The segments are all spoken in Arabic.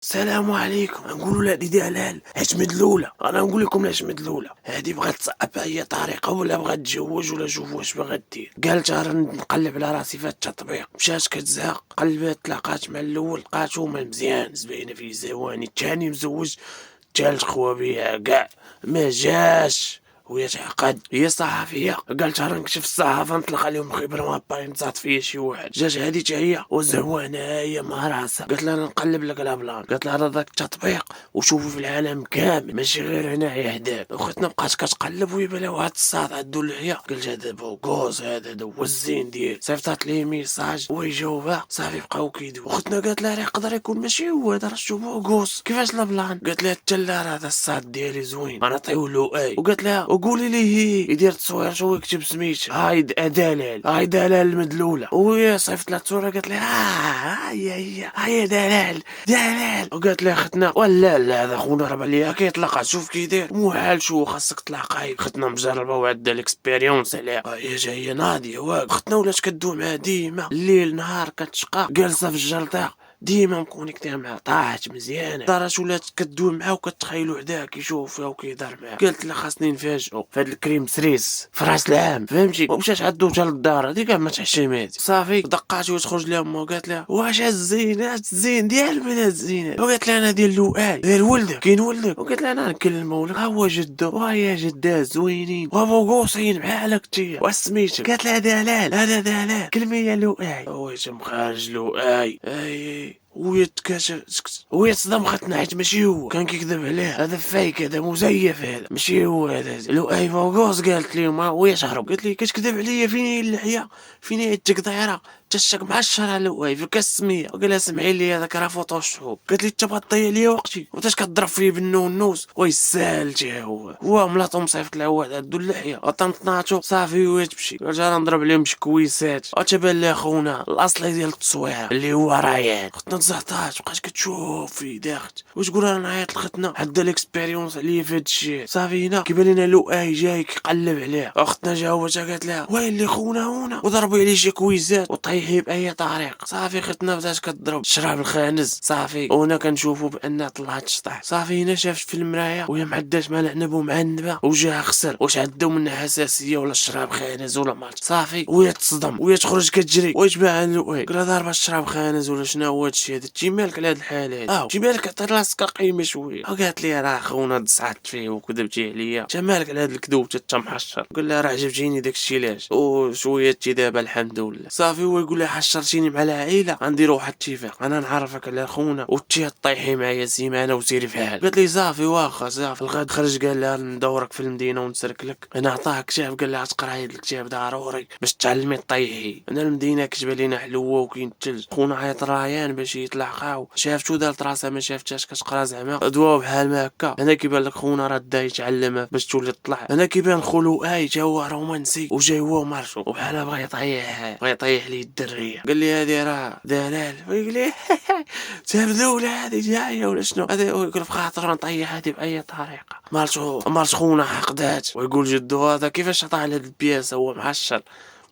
السلام عليكم. نقولوا لا ديدي هلال عاش مدلوله. انا نقول لكم لاش مدلوله. هذه بغات تصعب باي طريقه، ولا بغات تتزوج، ولا شوف واش باغا دير. قالت راه نقلب على راسي في التطبيق، مشات كتزهق، قلبات تلاقات مع الاول لقاتو مزيان زبينه فيه زواني. الثاني مزوج، الثالث خوا بيها كاع ما جاش وهي تعقد. هي صحفيه، قالت راه نكتب في الصحافه نطلق عليهم خبره ما باين نصات فيا شي واحد. جات هذه حتى هي وزعوانه هي مع راسها، قالت لها انا نقلب لك لا بلان. قالت لها راه داك التطبيق وشوفوا في العالم كامل ماشي غير هنايا حداك. اختنا بقات كتقلب ويبان لها واحد الصاد عندو اللحيه. قالت هذا بوغوز، هذا هو الزين ديال. صيفطات ليه ميساج ويجاوبها صافي بقاو كيدوي. اختنا قالت لها راه يقدر يكون ماشي هو هذا، راه شو بوغوز كيفاش لا بلان. قالت لها حتى لا راه هذا الصاد ديالي زوين انا نعطيو له اي. وقالت لها وقولي ليه يدير التصوير شو يكتب سميتها هاي دلال، هاي دلال المدلوله. وهي صيفط لها الصوره قالت لها هي دلال دلال. وقالت لها ختنا ولا لا هذا خونا راه عليا كيطلق، شوف كيدير محال شو خاصك تلاقاي. ختنا مجربه وعندها الاكسبيريونس عليها. هي جايه ناضيه واك. ختنا ولات كدوي معاه ديما الليل نهار كتشقى جالسه في الجلطه، ديما مكونيكتي معاه، طاحت مزيانه لدرجه ولات كدوي معاه وكتخيلو حداه كيشوف فيها وكيهضر معاه. قالت لها خاصني نفاجئو في هاد الكريم سريس في راس العام فهمتي. ومشات عندو حتى للدار هادي كاع ما تحشمات. صافي دقات وتخرج لها امها وقالت لها واش الزينات الزين ديال من الزينات. وقالت لها انا ديال لؤي ديال ولدك كاين ولدك. وقالت لها انا نكلمو ها هو جدو وهي جده زوينين وابوغوسين بحالك تي واش سميتك. قالت لها دلال، هذا دلال كلمي يا لؤي. هو تم خارج لؤي اي وهي تكاشف وهي تصدم ختنا حيت ماشي هو كان كيكذب عليها. هذا فايك، هذا مزيف، هذا ماشي هو هذا. لو اي فوغوس قالت لي ما وهي تهرب. قالت لي كتكذب عليا فين هي اللحيه فين هي التقديره تشك مع الشرع لؤي في كاس السميه. وقال لها سمعي لي هذاك راه فوتوشوب. قالت لي انت بغا تضيع ليا وقتي وتاش كضرب فيه بالنونوس ويسال حتى هو ملاطو مصيفط العواد عندو اللحيه طنطناتو صافي وهي تمشي. قالت انا نضرب عليهم شكويسات وتبان لي خونا الاصلي ديال التصويره اللي هو ريان. ختنا تزهطات بقات كتشوف في داخت وتقول انا نعيط لختنا عندها الاكسبيريونس عليا في هاد الشيء. صافي هنا كيبان لنا لؤي جاي كيقلب عليها. اختنا جاوبتها قالت لها ويلي خونا هنا وضربوا عليه شي كويزات وطيحي باي طريقه. صافي ختنا بدات كتضرب الشراب الخانز. صافي وهنا كنشوفوا بان طلعت الشطح. صافي هنا شافت في المرايه وهي معداش مع العنب ومعنبه وجهها خسر. واش عندهم منها حساسيه ولا الشراب خانز ولا مات. صافي وهي تصدم وهي تخرج كتجري ويتبع لؤي. قال ضاربه الشراب خانز ولا شنو هو هادشي هذا. تجي مالك لهاد الحاله هادي تجي مالك عطيت راسك قيمه شويه. وقالت لي راه خونا تصعدت فيه وكذبتي عليا انت مالك على هاد الكذوب انت محشر. قال لها راه عجبتيني داكشي علاش وشويه تي دابا الحمد لله. صافي هو يقول لها حشرتيني مع العائله غنديروا واحد الاتفاق انا نعرفك على خونا وتي طيحي معايا سيمانه وسيري بحال. قالت لي صافي واخا صافي. الغد خرج قال لها ندورك في المدينه ونسرك لك. انا عطاها كتاب قال لها تقرا هاد الكتاب ضروري باش تعلمي طيحي. انا المدينه كتبان لينا حلوه وكاين الثلج. خونا عيط ريان باش يتلاقاو شافتو دارت راسها ما شافتهاش كتقرا زعما ادوا بحال ما هكا. انا كيبان لك خونا راه دا يتعلم باش تولي تطلع. انا كيبان خلو تا هو رومانسي وجاي هو مارشو وبحال بغا يطيح لي الدريه. قال لي هادي راه دلال. ويقول لي تبدلوا هادي جايه ولا شنو. هذا يقول في خاطر نطيح هادي باي طريقه. مارش خونا حقدات. ويقول جدو هذا كيفاش عطاه على هاد البياسه هو محشر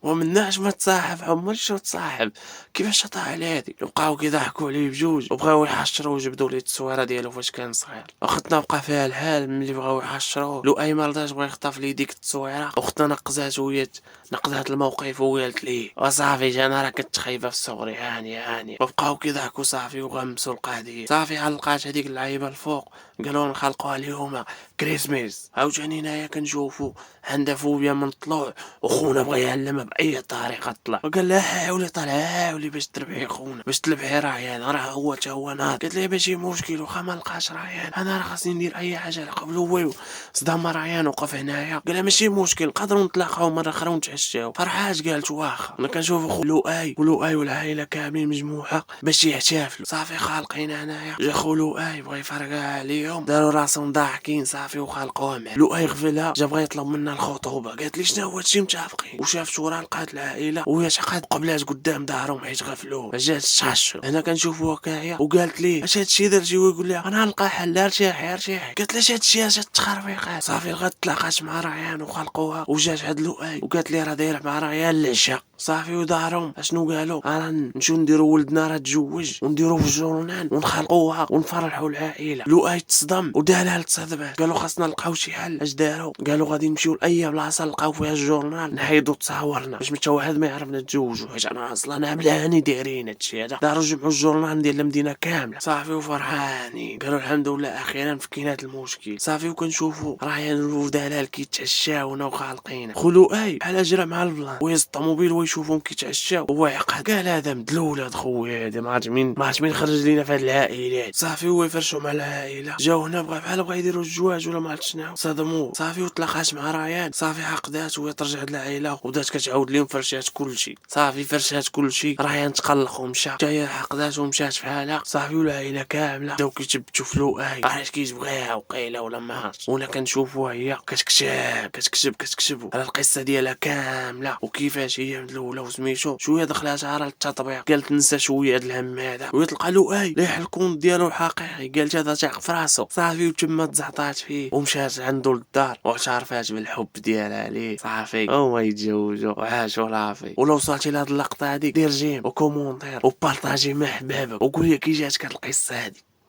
ومناش ما تصاحب عمري شو تصاحب كيفاش عطاه على هادي. بقاو كيضحكوا عليه بجوج وبغاو يحشروا وجبدوا ليه التصويره ديالو فاش كان صغير. اختنا بقى فيها الحال ملي بغاو يحشروه لو اي مرضاش بغا يخطف ليه ديك التصويره. اختنا نقزات وهي نقدات الموقف وقالت ليه وصافي انا راه كنت خايبه في صغري هاني وبقاو كيضحكوا. صافي وغمسوا القضيه. صافي علقات هذيك اللعيبه الفوق قالوا نخلقوها اليوم كريسميس. عاوتاني هنايا كنشوفوا عندها فوبيا من الطلوع وخونا بغى يعلمها باي طريقه تطلع. وقال لها حاولي حاولي باش تربحي خونا باش تلبحي ريان راه هو تا هو ناض. قالت لي ماشي مشكل واخا ما لقاش ريان انا راه خاصني ندير اي حاجه قبل هو صدام ريان وقف هنايا. قال لها ماشي مشكل نقدروا نتلاقاو مره اخرى ونتعشاو. فرحات قالت واخا. انا كنشوف خو لؤي والعائله كاملين مجموعه باش يحتفلوا. صافي خالقين هنايا جا خو لؤي بغى يفرقع عليهم داروا راسهم ضاحكين. صافي وخالقوها مع لؤي غفلها جا بغى يطلب منا الخطوبه. قالت لي شنو هو هادشي متفقين وشاف شو نهار لقات العائله وهي شقات قبلات قدام دارهم حيت غفلوا. جات تشاشر هنا كنشوفوها كاعيه وقالت ليه اش هادشي درتي، ويقول لها انا نلقى حل ارتاحي ارتاحي. قالت له اش هادشي اش التخربيقات. صافي لغات تلاقات مع ريان وخلقوها وجات عند لؤي وقالت ليه راه دايره مع ريان العشاء. صافي ودارهم اشنو قالوا انا نمشيو نديرو ولدنا راه تزوج ونديرو في الجورنال ونخلقوها ونفرحوا العائله. لؤي تصدم ودلال تصدمت، قالوا خاصنا نلقاو شي حل. اش داروا؟ قالوا غادي نمشيو لاي بلاصه نلقاو فيها الجورنال نحيدو تصاورنا باش حتى واحد ما يعرفنا نتزوجوا، حيت انا اصلا عاملاني دايرين هادشي هذا. داروا جمعوا الجورنال ديال المدينه كامله. صافي وفرحانين قالوا الحمد لله اخيرا فكينات المشكل. صافي وكنشوفوا ريان ودلال كيتعشاونا وخالقين. خلوئي بحال جرى مع البلان ويز الطوموبيل ويشوفهم كيتعشاو هو يعقد، قال هذا مدلول خويا هذا ما عرفت مين خرج لينا في هاد العائلات. صافي هو يفرشوا مع العائله جاو هنا بغا يديروا الزواج ولا ما عرفت شنو صدموا. صافي وتلاقات مع ريان. صافي عقدات وهي ترجعت للعائله وبدات كتعاود لهم فرشات كلشي. صافي فرشات كلشي ريان تقلق ومشى، جايه عقدات ومشات بحالها. صافي والعائله كامله بداو كيتبتوا في لؤي علاش كيتبغيها وقيله ولا ما عرفتش. ونا كنشوفوها هي كتكتب على القصه ديالها كامله وكيفاش هي من الاولى وسميتو شويه دخلات على التطبيق. قالت ننسى شويه هاد الهم هذا ويطلق لؤي ليه الكون ديالو الحقيقي. قالت هذا تاق في راسو. صافي وتما تزعطات فيه ومشات عنده للدار واعترفات بالحب ديالها ليه. صافي هما يتزوجوا وعاشوا رافي. ولو وصلتي لهاد اللقطه هادي دير جيم وكومونتير وبارطاجي مع حبابك وقول لي كي جاتك هاد القصه هادي.